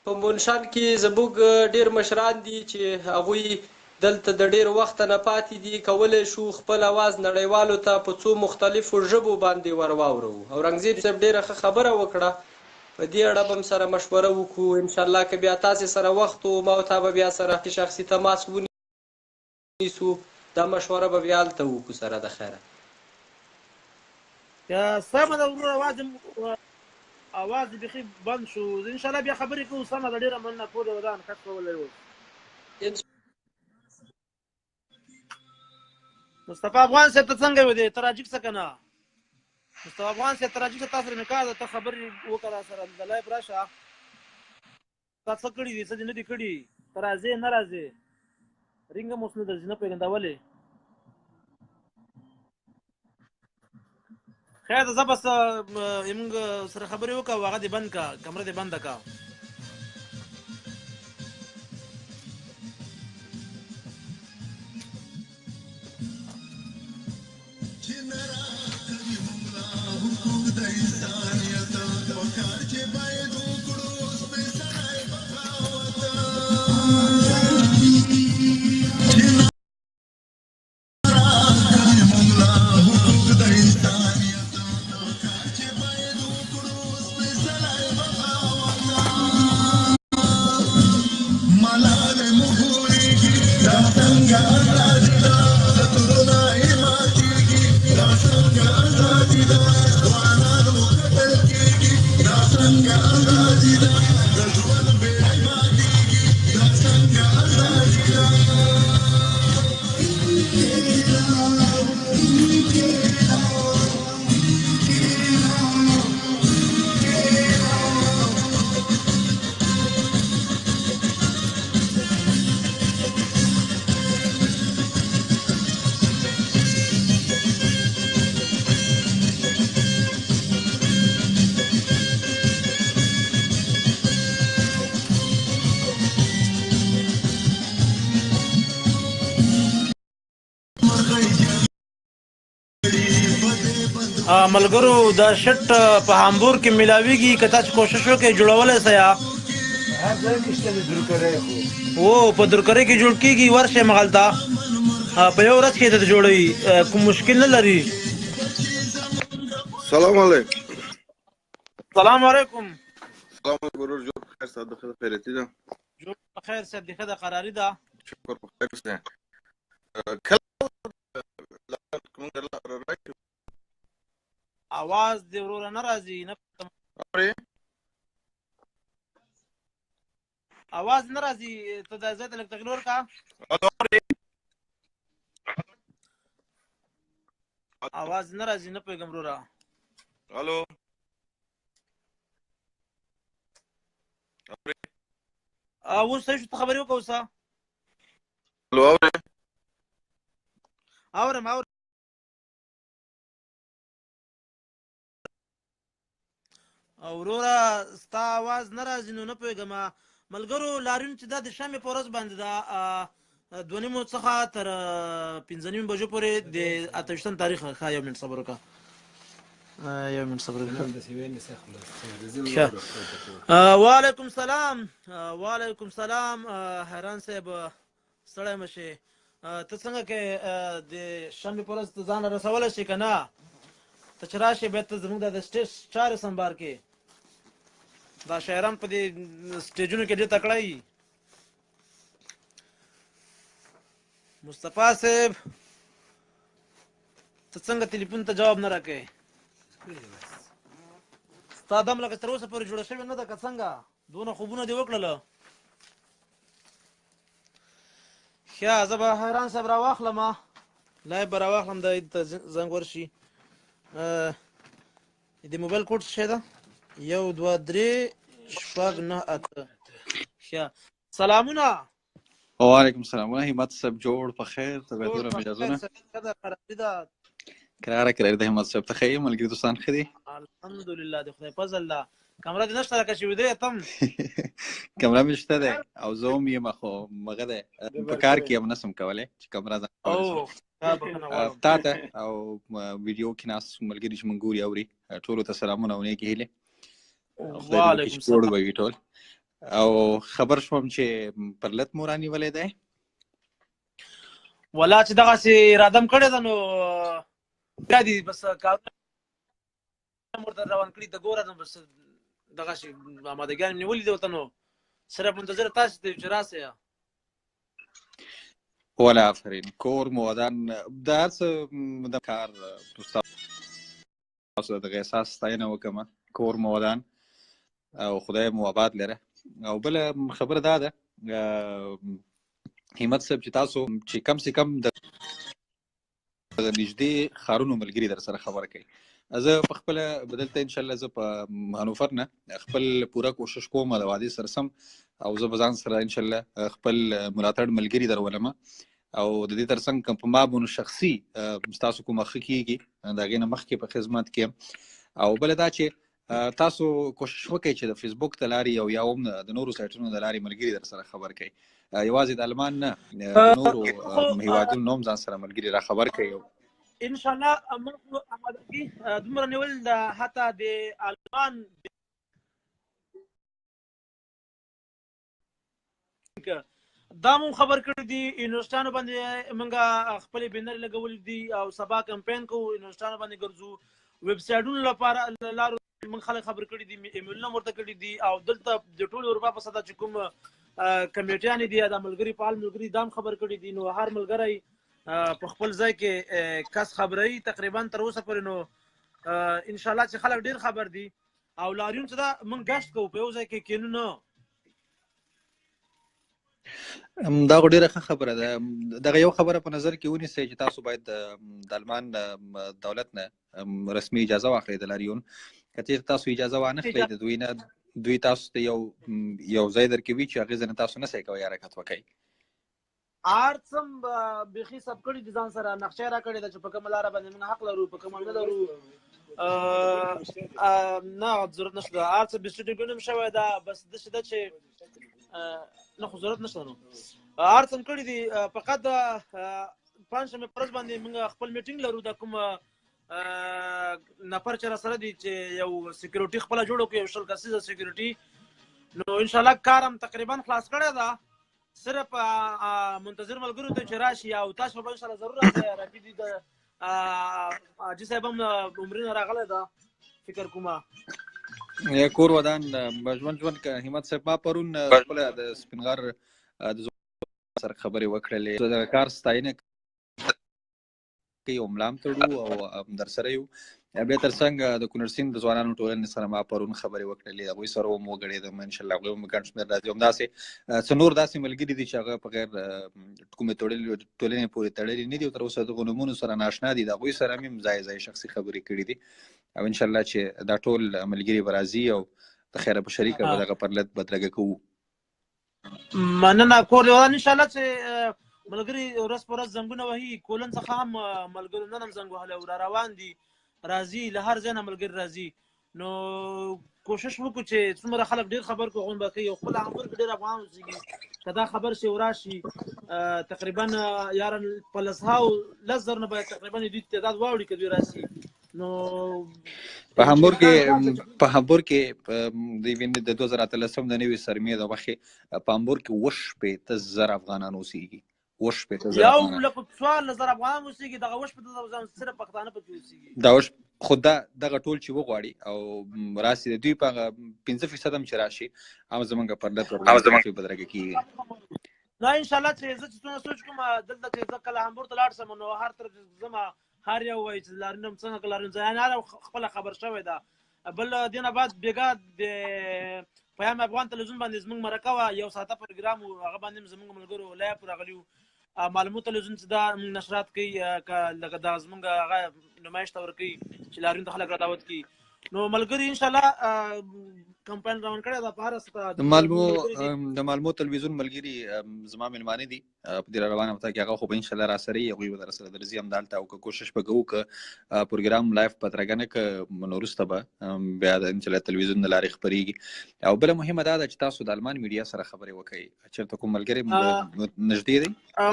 په مونشان کې زموږ ډېر مشران دي چې هغوی دلته د ډېر وخت نه پاتې دي کولی شو خپل اواز نړیوالو ته په څو مختلفو ژبو باندې ور واورو. اورنګزیب صاحب ډېره ښه خبره وکړه په دې اړه به هم سره مشوره وکړو. انشاءالله که بیا تاسې سره وخت و ما او تا به بیا سره شخصي تماس ونیسو دا مشوره به بیا هلته وکړو سره د خیره. سمه ده وروره اواز بیخي بند شو انشاءالله بیا خبرې کوو. سمه ده ډېره مننه کور د ودان کټ کولی و. مصطفی افغان صاحب ته څنګه وې دی ته راجیک څه که نه مصطفی افغان صاحب ته راجیک څه تا سره نکاح ده ته خبرې وکړه راسره د لایف راشه تا څه کړي دي څه دې نه دي کړي ته راځې نه راځې رینګ هم اوس نه درځي نه پوهېږم دا ولې. خیر ده زه بس موږ سره خبرې وکړه او هغه دې بند کړه کمره دې بنده کړه. ملګرو دا شټ په هامبورګ کې ملاویږي که تاسو کوشش وکړئ جوړولی سئ او په درکرۍ کې جوړ کېږي ورشئ مغلته په یو ورځ کې درته جوړوي کوم مشکل نه لري. سلام علیکم. سلام علیکم. سلام علیکم ورور جوړ په خیر سات د خیر خیرتي ده جوړ په خیر صاحب د ښه د قراري ده شکر په خیر سه کله کوم راځي اواز د وروره نه راځي نه اورې اواز نه راځي ته د ځای ته لږ تغیر ورکړه اواز نه راځي نه پوهېږم وروره الو اوس صحیح شو ته خبرې وکړه اوسه الو اورې اورم وروره ستا اواز نه راځي نو نه پوهېږم ملګرو لاریون چې دا د شنبې په ورځ باندې دا 2:30 څخه تر 5:30 بجو پورې د 28 تاریخ ښه یو منټ صبر وکړه وعلیکم سلام حیران صاحب ستړی مه شې ته څنګه کې د شنبې په ورځ ته ځان رسولی شې که نه ته چې راشې بیا ته زموږ د سټیج چارې سمبار کې دا شاعران په دې سټیجونو کې ډېر تکړه وي مصطفی صاحب ته څنګه تلیفون ته جواب نه راکوې ستا دم لکه تر اوسه پورې جوړه شوې نه ده که څنګه دونه خوبونه دې وکړله ښه زه به حیران صاحب راواخلم لایب به راواخلم د ته زنګ ورشي د موبایل کوډ څه شی ده 1 2 3 شپږ 9 8 ښه سلامونه وعلیکم السلام همت صاحب جوړ په خیر تبعتونه مجازونه کراره ده همت صاحب ته خیر ملګری دوستان ښه دي الحمدلله د خدای فضل ده کمره دې نشته لکه چې ویده تم کمره مې شته ده او زه هم یم خو مغه ده په کار کې هم نسم کولی چې کمره ده تا ته او ویډیو کې ناس ملګري چې مونږ ګوري اوري ټولو ته سلامونه او نیکې هیلې وعلیکم السلام ټول او خبر شوم چې پرلت مو رانیولی دی ولا چې دغسې اراده م کړې ده نو بیا دې بس کارونه ورته روان کړي د ګوره نو بس دغسې امادګیان مې نیولي دي ورته نو صرف منتظر تاسې ته چې راسئ ولا آفرین کور مو ودان د هر څه د کار تاسو دغه احساس ستاینه وکړم کور مو ودان او خدای مو آباد لره او بل خبره دا ده همت صاحب چې تاسو چې کم سے کم د نږدې ښارونو ملګري در سره خبره کوي زه په خپل بدلته ان شاء الله زه په هنوفر نه خپل پوره کوشش کوم د وادي سره سم او زه بزان سره ان شاء الله خپل ملاتړ ملګري درولم او د دې ترڅنګ کوم په ما بونو شخصي تاسو کوم مخ کیږي دا غینه مخ کې په خدمت کې او بل دا چې تاسو کوشش وکړئ چې د فیسبوک د لارې او یا هم د نورو سایټونو د لارې ملګري در سره خبر کړئ یوازې د المان نه نورو هیوادونو نوم ځان سره ملګري را خبر کړئ ان شاء الله موږ امادګي دومره نیول د حتی د المان دا مو خبر کړی دي یونیورسټانو باندې موږ خپل بینر لګول دي او سبا کمپاین کوو یونیورسټانو باندې ګرځو ویب سایټونو لپاره لارو موږ خلک خبر کړي دي ایمیلونه ورته کړي دي او دلته د ټول اروپا په سطح چې کوم کمیټیانې دي د ملګري فعال ملګري دام خبر کړي دي نو هر ملګری په خپل ځای کې کس خبري تقریبا تر اوسه پورې نو ان شاء الله چې خلک ډیر خبر دي او لاریون چې دا موږ ګشت کوو په یو ځای کې کینو نه دا ډیره ښه خبره ده دغه یو خبره په نظر کې ونیسئ چې تاسو باید د المان دولت نه رسمي اجازه واخلئ د لاریون که چېرته تاسو اجازه وانخلئ د دوی نه دوی تاسو ته یو ځای درکوي چې هغې ځای نه تاسو نسئ کوئ حرکت وکئ ارڅم بیخي سب کړي دي ځان سره نقشه راکړې ده چې په کومه لاره باندې موږ حق لرو په کومه نه لرو نه ضرورت نشته هر څه بسټډیو هم شوی ده بس داسې ده چې نه خو ضرورت نشته نو هر څه کړي دي فقط د پنجشنبې په ورځ باندې موږ خپل میټینګ لرو د کوم نفر چې راسره دي چې یو سکیورټي خپله جوړه کړو یو 100 کسیزه سکیورټي نو انشاءالله کار هم تقریبا خلاص کړی ده صرف منتظر ملګرو ته چې راشي او تاسو به انشاءالله ضرور راځئ راپي دي د حاجي صاحب هم عمرې نه راغلی ده فکر کومه یا کور ودان ژوند که همت صاحب ما پرون خپله د سپینغر د سره خبرې وکړلې د کار ستاینه کوي او ملام تړو او در سره یو بیا تر څنګ د کونړ سیند د ځوانانو ټولنې سره ما پرون خبرې وکړلې هغوی سره هم وګډېدم انشاءالله هغوی هم ګڼ شمېر راځي همداسې څه نور داسې ملګري دي چې هغه په غیر کومې ټولنې پورې تړلي نه دي او تر اوسه دغو نومونو سره ناشنا دي د هغوی سره مې هم ځای شخصي خبرې کړي دي او انشاءالله چې دا ټول ملګري به راځي او د خیره په شریکه به دغه پرلت بدرګه کوو. مننه کور لیوان انشاءالله چې ملګري ورځ په ورځ زنګونه وهي کولن څخه هم ملګرو نن هم زنګ وهلی او را روان دي راځي له هر ځای نه ملګري راځي نو کوشش وکړو چې څومره خلک ډېر خبر کړو غونډه کوي او خپل همبر کې ډېر افغان اوسېږي که دا خبر شي وراشي تقریبا یاره په لس زر نه باید تقریبا دوی تعداد واوړي که دوی راشي نو په هامبورګ کې د 2013 د نوي سرمې د وخت په هامبورګ کې 80,000 افغانان اوسېږي 80,000 یو لکه 14,000 افغانان اوسېږي دغه 80,000 صرف پښتانه پکې اوسېږي دا خو دغه ټول چې وغواړي او راسي د دوی په 15% هم چې راشي هم زمونږ پرلت ورته بدرګه کېږي نو انشاءالله چې زه چې څونه سوچ کوم دلته چې زه کله هامبورګ ته لاړ شم نو هر طرف ځمه هر یو وایي چې لارنم څنګه که لارنم ځایان هر خپله خبر شوی ده بل دې نه بعد بېګا د پیام افغان تلویزیون باندې زموږ مرکه وه یو ساعته پروګرام و هغه باندې هم زموږ ملګرو لایف راغلي وو معلومات تلویزیون چې دا نشرات کوي لکه دا زموږ هغه نمایش ته ورکوي چې لاریون ته خلک را دعوت کوي نو ملګري انشاءالله کمپاین روان کړی ده په هره سطحه د معلومات تلویزیون ملګري زما مېلمانه دي په دې را روانه وخته کې هغه خو به انشاءالله راسره وي هغوی به درسره درځي همدلته او که کوشش به کوو که پروګرام لایف بدرګه نه که نو وروسته به بیا د انشاءالله تلویزیون د لارې خپرېږي او بله مهمه دا ده چې تاسو د المان میډیا سره خبرې وکړئ چېرته کوم ملګری نږدې دی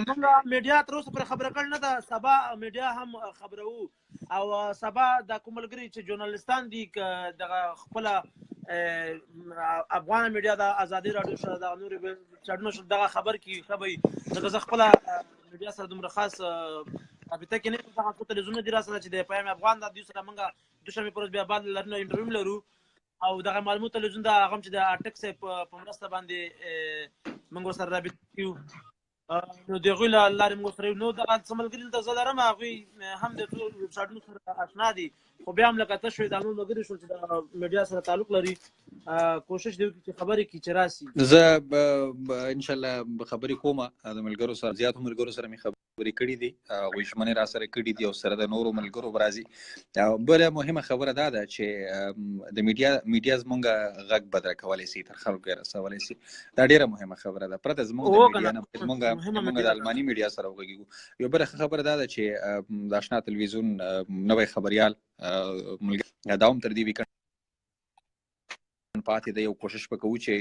موږ میډیا تر اوسه پورې خبره کړې نه ده سبا میډیا هم خبروو او سبا دا کوم ملګري چې ژورنالستان دي که دغه خپله افغان میډیا د ازادي راډیو سره دغه نورې چاډونو سره دغه خبر کړي ښه به وي ځکه زه خپله میډیا سره دومره خاص رابطه کې نه یم دغه څو تلویزیونونه دي راسره چې د پیام افغان د دوی سره موږ دوشنبې په ورځ بیا بعد لرنه انټرویو لرو او دغه معلومات تلویزیون د هغه هم چې د اټک صاحب په مرسته باندې موږ ورسره رابطه کوو نو د هغوی له لارې موږ سره نو دغه څه ملګري دلته زه لرم هغوی هم د ټول ویبسایټونو سره اشنا دي خو بیا هم لکه ته شوې دا نور ملګري شول چې د میډیا سره تعلق لري کوشش دی وکړي چې خبرې کړي چې راسي زه انشاءالله خبرې کومه د ملګرو سره زیاتو ملګرو سره مې خبرې کړي دي هغوی ژمنې راسره کړي دي او سره د نورو ملګرو به راځي بله مهمه خبره دا ده چې د میډیا زمونږ غږ بدره کولی شي تر خلکو یې رسولی شي دا ډېره مهمه خبره ده پرته زمونږ د میډیا نه زمونږ د الماني میډیا سره وغږېږو یو بله خبره دا ده چې د اشنا تلویزیون نوی خبریال دا هم تر دې ویکند پاتې دی او کوشش به کوو چې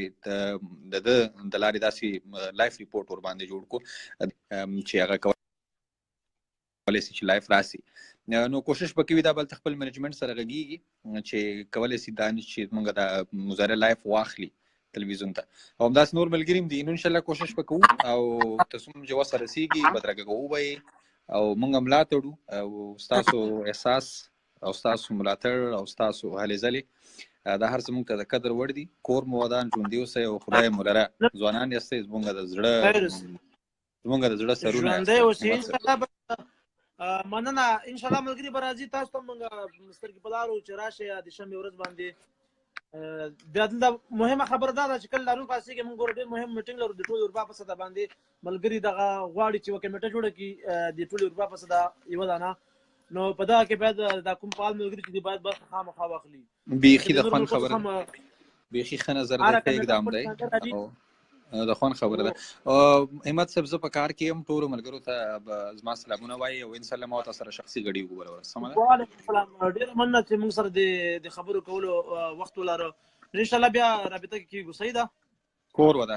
د لارې داسې لایف ریپورټ ورباندې جوړ کړو چې هغه کولی شي چې لایف راسي نو کوشش به کوي دا بلته خپل منیجمنټ سره غږیږي چې کولی شي دا چې موږ د مظاهره لایف واخلي تلویزیون ته او همداسې نور ملګري هم دي نو انشاءالله کوشش به کوو او تر څومره چې وسه رسېږي بدرګه کوو به یې او موږ ملا تړو او ستاسو احساس او ستاسو ملاتړ او ستاسو هلې ځلې دا هر څه موږ ته د قدر وړ دي کور مو ودان ژوندي اوسئ او خدای مو لره ځوانان یاستئ زموږ د زړه سرونه ژوندی اوسئ مننه انشاءالله ملګري به راځي تاسو ته موږ سترګې په لارو چې راشئ د شنبې ورځ باندې بیا دلته مهمه خبره دا ده چې کله لارون پاسېږي موږ ګوره ډېر مهم میټینګ لرو د ټول اروپا په سطحه باندې ملګري دغه غواړي چې یوه کمیټه جوړه کړي د ټول اروپا په سطحه یوه دانه نو په دغه کې باید دا کوم فعال ملګري چې دي باید برخه خامخا واخلي بیخي د خوند خبره بیخي ښه نظر دی ښه اقدام دی د خوند خبره ده همت صاحب زه په کار کې یم ټولو ملګرو ته زما سلامونه وایي او انشاءالله ما ورته سره شخصي ګډي وګورو سمه ده وعلیکم السلام ډېره مننه چې موږ سره د خبرو کولو وخت ولاره انشاءالله بیا رابطه کې کېږو صحیح ده کور وده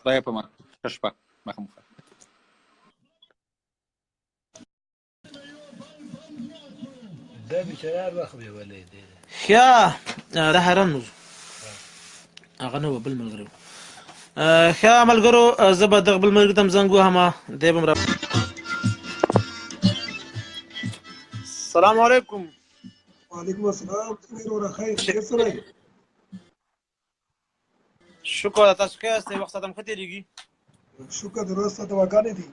خدای په ما ښه شپه مخه مخه دا بیچاره وخت به ولې دی ښه دا حیران نو هغه نو بل ملګری ښه ملګرو زه به دغه بل ملګري ته هم زنګ وهم دی به م السلام علیکم وعلیکم السلام څنګه وروره خیر څه سره شکر تاسو ښه یاست وخت ساتم ښه تېرېږي شکر د ورځ ته دعاګانې دي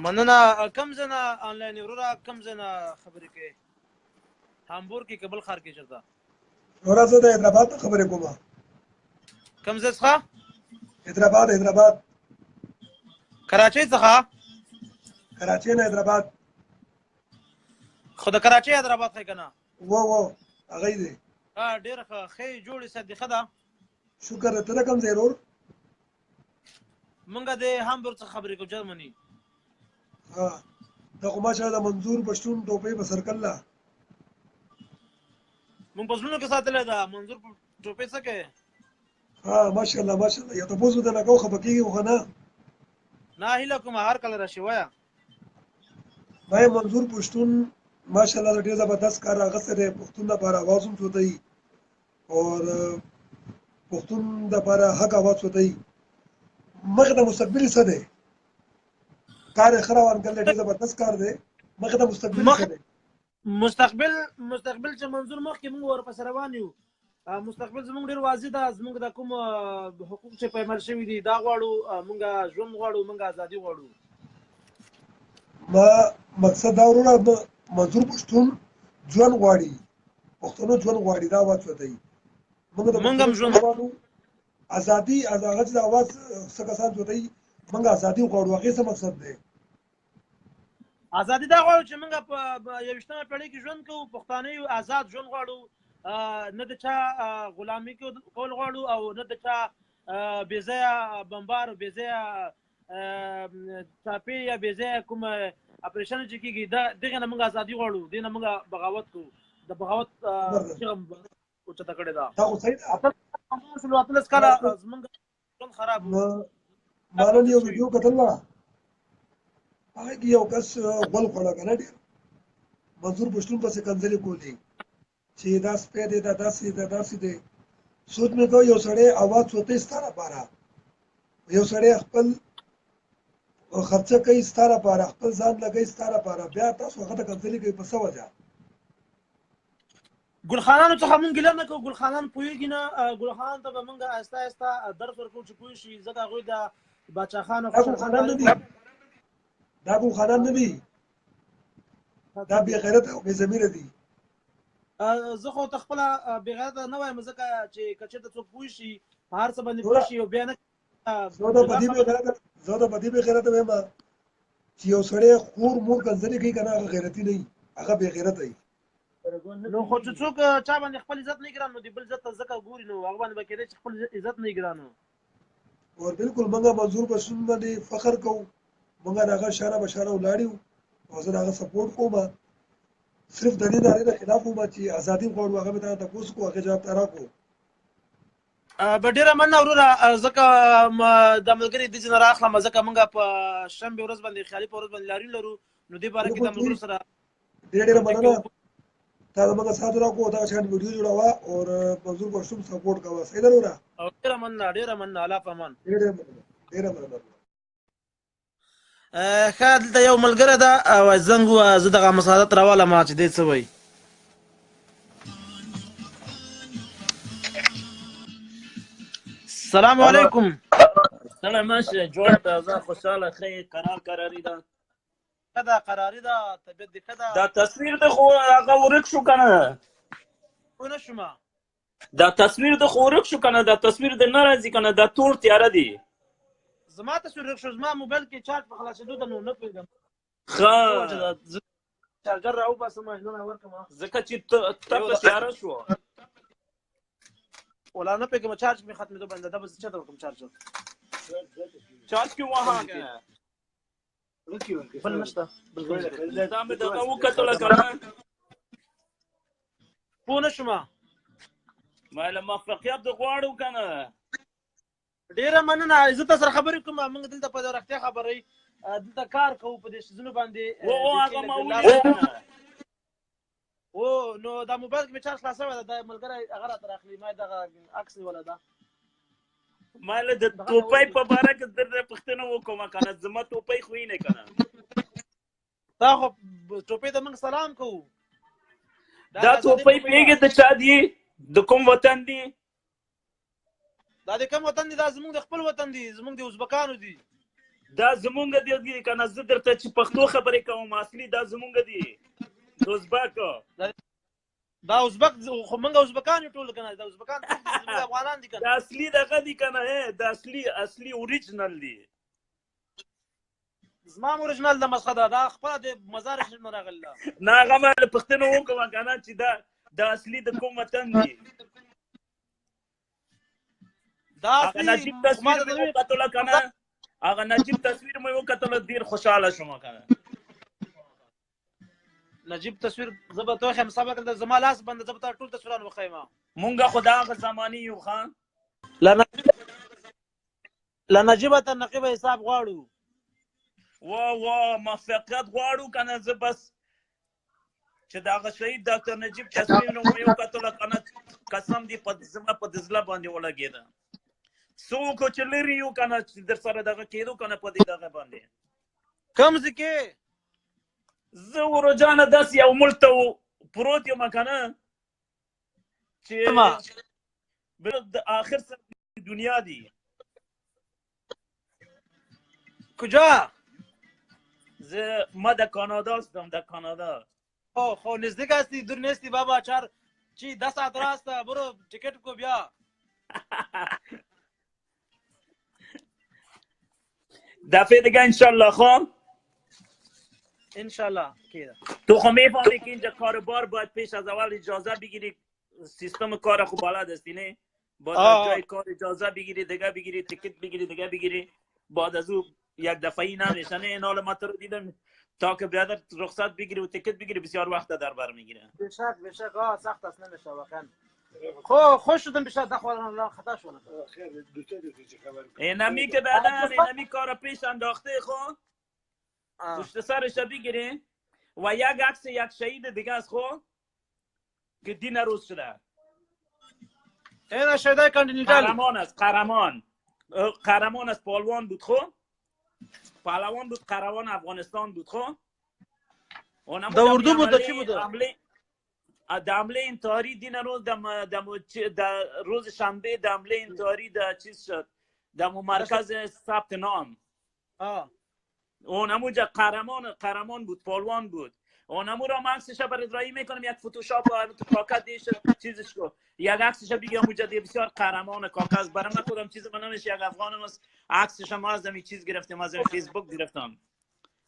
مننه کم ځنه آنلاین وروره کم ځنه خبرې کوي هامبورګ کې کابل ښار کې چېرته وروره زه د حیدرآباد نه خبرې کوم کوم ځای څخه حیدرآباد کراچۍ څخه کراچۍ نه حیدرآباد خو د کراچۍ حیدرآباد ښه که نه هغه یې دی ډېر ښه جوړې سدې ښه ده شکر ته د کوم ځای ورور مونږ د هامبورګ څخه خبرې کوو جرمني دا خو ماشاءالله د منظور پښتون ټوپۍ په سرکل لا مونږ په زړونو کې ساتلې ده منظور ټوپۍ څه کوي ماشاءالله یو تپوس به درنه کوو خفه کېږي خو نه هیله کوم هر کله راشي وایه ما منظور پښتون ماشاءالله ډېر زبردست کار اخیستی دی پښتون لپاره اواز هم سوتی اور پښتون لپاره حق اواز سوتی مخې ته مستقبل څه دی کار یې ښه روان کړی ډېر زبردست کار دی مخې ته مستقبل څه دی مستقبل چې منظور مخکې موږ ورپسې روان یو مستقبل زموږ ډېر واضح ده زموږ د کوم حقوق چې پیمل شوي دي دا غواړو موږ ژوند غواړو موږ ازادي غواړو ما مقصد دا وروره منظور پښتون ژوند غواړي پښتنو ژوند غواړي دا اواز سوتی موږ هم ژوند غواړو ازادي هغه چې د اواز څه کسان سوتی موږ ازادي غواړو هغې څه مقصد دی ازادي دا غواړو چې موږ په 21مه پېړۍ کې ژوند کوو پښتانه یو آزاد ژوند غواړو نه د چا غلامي کول غواړو او نه د چا بې ځایه بمبار بې ځایه ټاپې یا بې ځایه کوم اپریشن چې کېږي دغې نه موږ ازادي غواړو دې نه موږ بغاوت کوو د بغاوت چغه اوچته کړې ده 18 کاله زموږ ژوند خراب و ما نن یو ویډیو کتل وه هغه کې یو کس غول خوړه که نه ډېر منظور پښتون پسې کنځلې کولې چې دا سپی دی دا داسې دی دا داسې دی سوچ مې کوه یو سړی اواز سوتی ستا لپاره یو سړی خپل خرچه کوي ستا لپاره خپل ځان لګوي ستا لپاره بیا تاسو هغه ته کنځلې کوئ په څه وجه ګلخانانو څخه مونږ ګیله نه کوو ګلخانان پوهېږي نه ګلخانانو ته به مونږ آهسته آهسته درس ورکوو چې پوه شي ځکه هغوی د باچا خان او ګلخانان نه دي دا ګلخانان نه دي دا بې غیرته او بې ضمیره دي زه خو ته خپله بې غیرته نه وایم ځکه چې که چېرته څوک پوه شي په هر څه باندې پوه شي او بیا نه زه د په دې بې غیرته وایم چې یو سړی خور مور کنځلې کوي که نه هغه غیرتي نه وي هغه بې غیرته وي نو خو چې څوک چا باندې خپل عزت نه ګران نو د بل عزت ته ځکه ګوري نو هغه باندې به کېدی چې خپل عزت نه ګران اور بالکل موږ منظور پښتون باندې فخر کوو موږ د هغه شانه بشانه ولاړ یو او زه د هغه سپورټ کوم صرف د دې نارې نه خلاف وم چې ازادي غواړو هغه مې ته تپوس کوو هغې جواب ته راکړو به ډېره مننه وروره ځکه د ملګري دې ځای نه رااخلم ځکه موږ په شنبې ورځ باندې خیالي په ورځ باندې لاریون لرو نو دې باره کې د ملګرو سره ډېره مننه تا زموږ ساتھ راکړو دغه شان ویډیو جوړوه او منظور پښتون سپورټ کوه صحیح ده وروره ډېره مننه الله په امان ډېره مننه ښه دلته یو ملګری ده زنګ ووهه زه دغه مساعدت راولم چې دی څه وایي السلام علیکم سلام شه جوړ تازه خوشاله ښه قراري ده ښه ده قراري ده طبیعت دې ښه ده دا تصویر د خو هغه ورک شو که نه پوه نه شومه دا تصویر د خو ورک شو که نه دا تصویر د نه راځي که نه دا تور تیاره دی زما تصویر ورک شو زما موبایل کې چارج په خلاصېدو ده نو نه پوهېږم ښه چارجر راوباسم ماشینونه ورکړم ځکه چې تپه تیاره شوه ولا نه پوهېږم چارج مې ختمېدو باندې دا به زه چاته ورکړم چارجر چارج کې وهه که نه بل نشته دا مې دغه وکتله که نه پوه نه شومه ما له موفقیت غواړو که نه ډېره مننه زه تا سره خبرې کوم موږ دلته په رښتیا خبرې دلته کار کوو په دې سیزونو باندې هغه ما ولیدل نو دا موبایل کې مې چارج خلاص شوی ده دا ملګری هغه راته راخلي ما دغه عکس نیولی ده ما له د ټوپۍ په باره کې درته پوښتنه وکړم که نه زما ټوپۍ خو یې نه که نه دا خو ټوپۍ ته موږ سلام کوو دا توپۍ پیږي د چا دي د کوم وطن دي دا د کوم وطن دي دا زمونږ د خپل وطن دي زمونږ د ازبکانو دي دا زمونږ دي کنه زه درته چې پښتو خبرې کوم اصلي دا زمونږ دي د ازبک دا ازبک خو موږ ازبکان ټول کنه دا ازبکان زموږ افغانان دي کنه دا اصلي دغه دي کنه دا اصلي اوریجنل دي زما اوریجنل د مسخه دا خپل د مزار شنه راغله نه هغه مې پښتنه وکم کنه چې دا اصلي د کوم وطن دي دا هغه نجیب تصویر مې وکتل کنه هغه نجیب تصویر مې وکتل ډیر خوشاله شوم کنه نجیب تصویر زبته هم سبق د زما لاس بند زبته ټول تصویرونه وخیمه مونږه خدا غ زماني یو خان لا نجیب ته نقيب حساب غواړو وا موافقت غواړو کنه زه بس چې دا شهید ډاکټر نجیب تصویر نو یو کتل کنه قسم دی په زما په دزله باندې ولګیدا څوک چې لري یو کنه در سره دغه کېدو کنه په دې دغه باندې کوم ځکه زه ورجانه داس یو ملته پروت یم کنه چې بل آخر سر دنیا دی کجا زه ما د کانادا هستم د کانادا خو نزدیک هستی دور نیستی بابا چار چی 10 ساعت راسته برو ټیکټ کو بیا دفعه دیگه انشالله خب انشالله کیده تو خب میفهمی که اینجا کاربار باید پیش از اول اجازه بگیری سیستم کار خوب بلد هستی نه باید جای کار اجازه بگیری دیگه بگیری تیکت بگیری دیگه بگیری بعد از او یک دفعه‌ای نمیشه نه این حال ما تو رو دیدم تا که بیادر رخصت بگیری و تیکت بگیری بسیار وقت در بر میگیره بشک سخت است نمیشه واقعا خو خوش شدم بشه دخوالم خطا شدم خیر دوسته چه خبر اینمی که بعدن اینمی کار پیش انداخته خو پشت سرش بگیری و یک عکس یک شهید دیگه از خو که دین روز شده این شهیدای کاندیدال قهرمان است قهرمان است پهلوان بود خو پهلوان بود قهرمان افغانستان بود خو دا اردو بود چی بود د حمله انتحاری دین روز د روز شنبه د حمله انتحاری د چیز شد د مرکز ثبت نام اونمو جا قهرمان بود پهلوان بود اونمو را عکسش بر ارائه میکنم یک فتوشاپ تو کاکا دیش چیزش کو یک عکسش بگم اونجا بسیار قهرمان کاکا از برام خودم چیز منمش یک افغانم است عکسش ما از می چیز گرفتم از فیسبوک گرفتم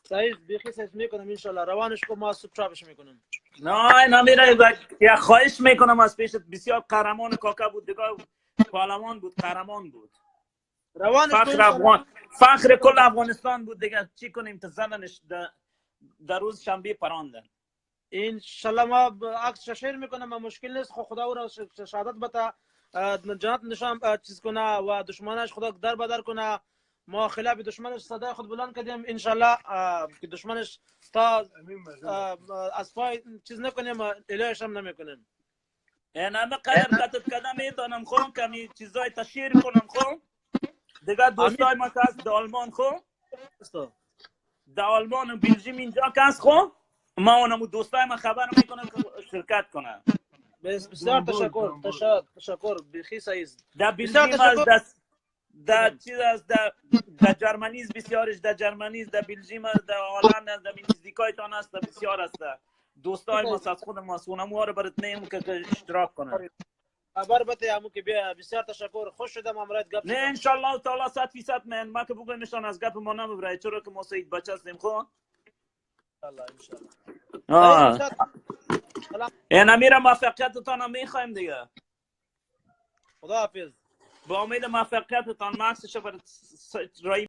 صحیح بیخی سیس میکنم ان شاء الله روانش کو ما سوپ چاپش میکنم نه نمیره یک خواهش میکنم از پیشت بسیار قهرمان کاکا بود دیگه پهلوان بود قهرمان بود روانش فخر کل افغانستان بود دیگه چی کنیم تا زننش در روز شنبه پراندن ان شاء الله ما عکس شیر میکنم ما مشکل نیست خدا او را شهادت بتا جنت نشان چیز کنه و دشمنش خدا در بدر کنه ما خلاف دشمنش صدای خود بلند کردیم ان شاء الله که دشمنش تا از پای چیز نکنیم الهش هم نمیکنیم انا قدر قطت کدم میدونم خون کمی چیزای تشهیر کنم خون دیگه دوستای ما که از در آلمان خون در آلمان و بلژیم اینجا که هست خون ما اونمو دوستای ما خبر میکنم که شرکت کنم بسیار تشکر بخی سعیز در بلژیم از در چیز از در جرمنی بسیارش در جرمنی در بلژیم در هلند در نزدیکایتان است بسیار است دوستای ما از خود ما اونمو رو برات نیم که اشتراک کنن خبر بده امو که بسیار تشکر خوش شدم امرات گپ نه ان شاء الله تعالی 100% من ما که بگویم نشان از گپ ما نمیبره چرا که ما سید بچه هستیم خو الله ان شاء الله انا میرم موفقیتتان میخوایم دیگه خدا حافظ با امید موفقیتتان ماکسش بر رای